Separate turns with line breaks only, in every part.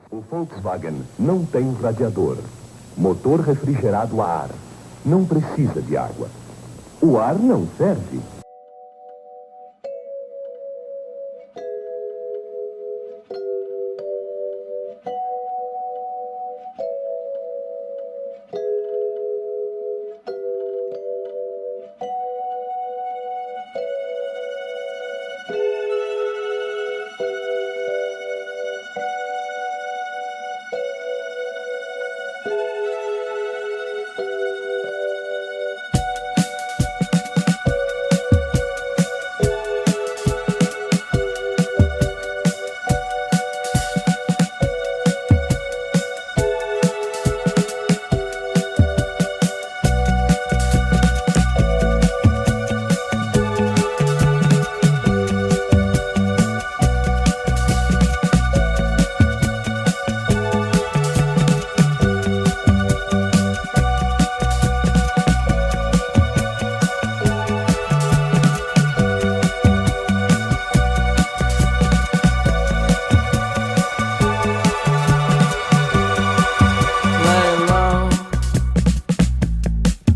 O Volkswagen não tem radiador. Motor refrigerado a ar. Não precisa de água. O ar não serve.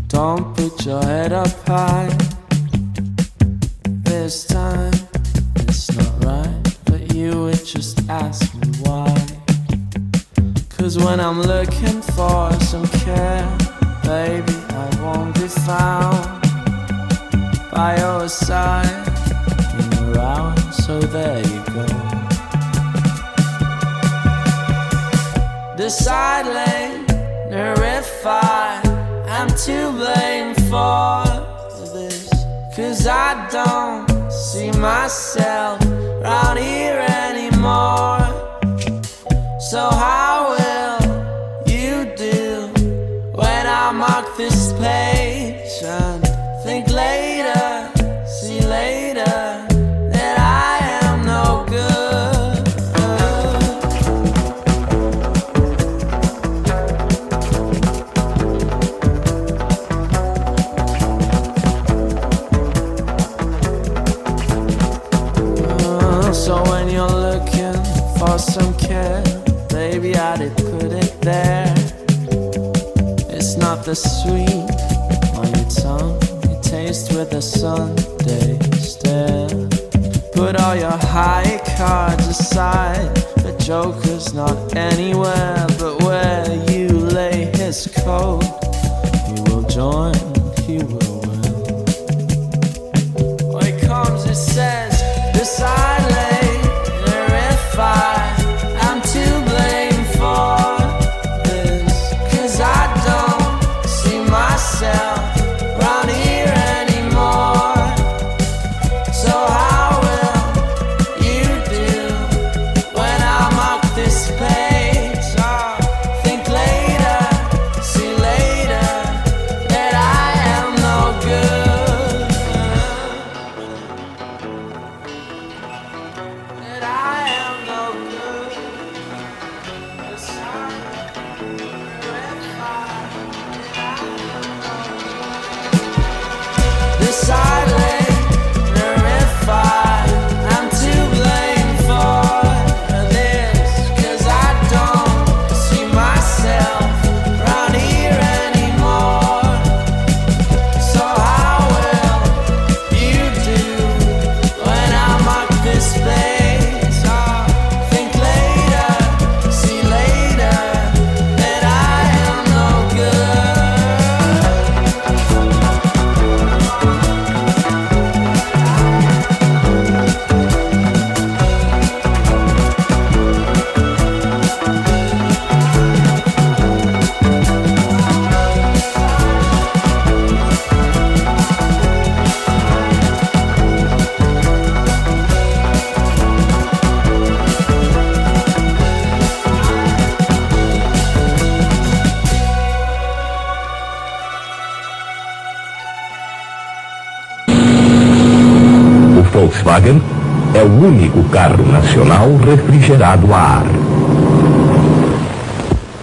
Don't put your head up high. This time it's not right, but you would just ask me why. 'Cause when I'm looking for some care, baby, I won't be found by your side in your hours, so there you go. Decide later if I'm to blame for this, 'cause I don't see myself around here anymore. So how will you do when I mark this page and think later, see later that I am no good? So when you're looking for some care, baby, I did put it there. It's not the sweet on your tongue, you taste with a Sunday stare. Put all your high cards aside, the joker's not anywhere but where you lay his coat. He will join, he will win. When it comes, it says, decide I'm to blame for this, 'cause I don't see myself around here anymore. So how will you do when I mark this page? I'll think later, see later that I am no good, that I am no good. Decide later if I'm to blame for this, 'cause I don't see myself around here anymore. So how will you do when I mark this place? I'll think later, see later that I am no good.
O Volkswagen é o único carro nacional refrigerado a ar.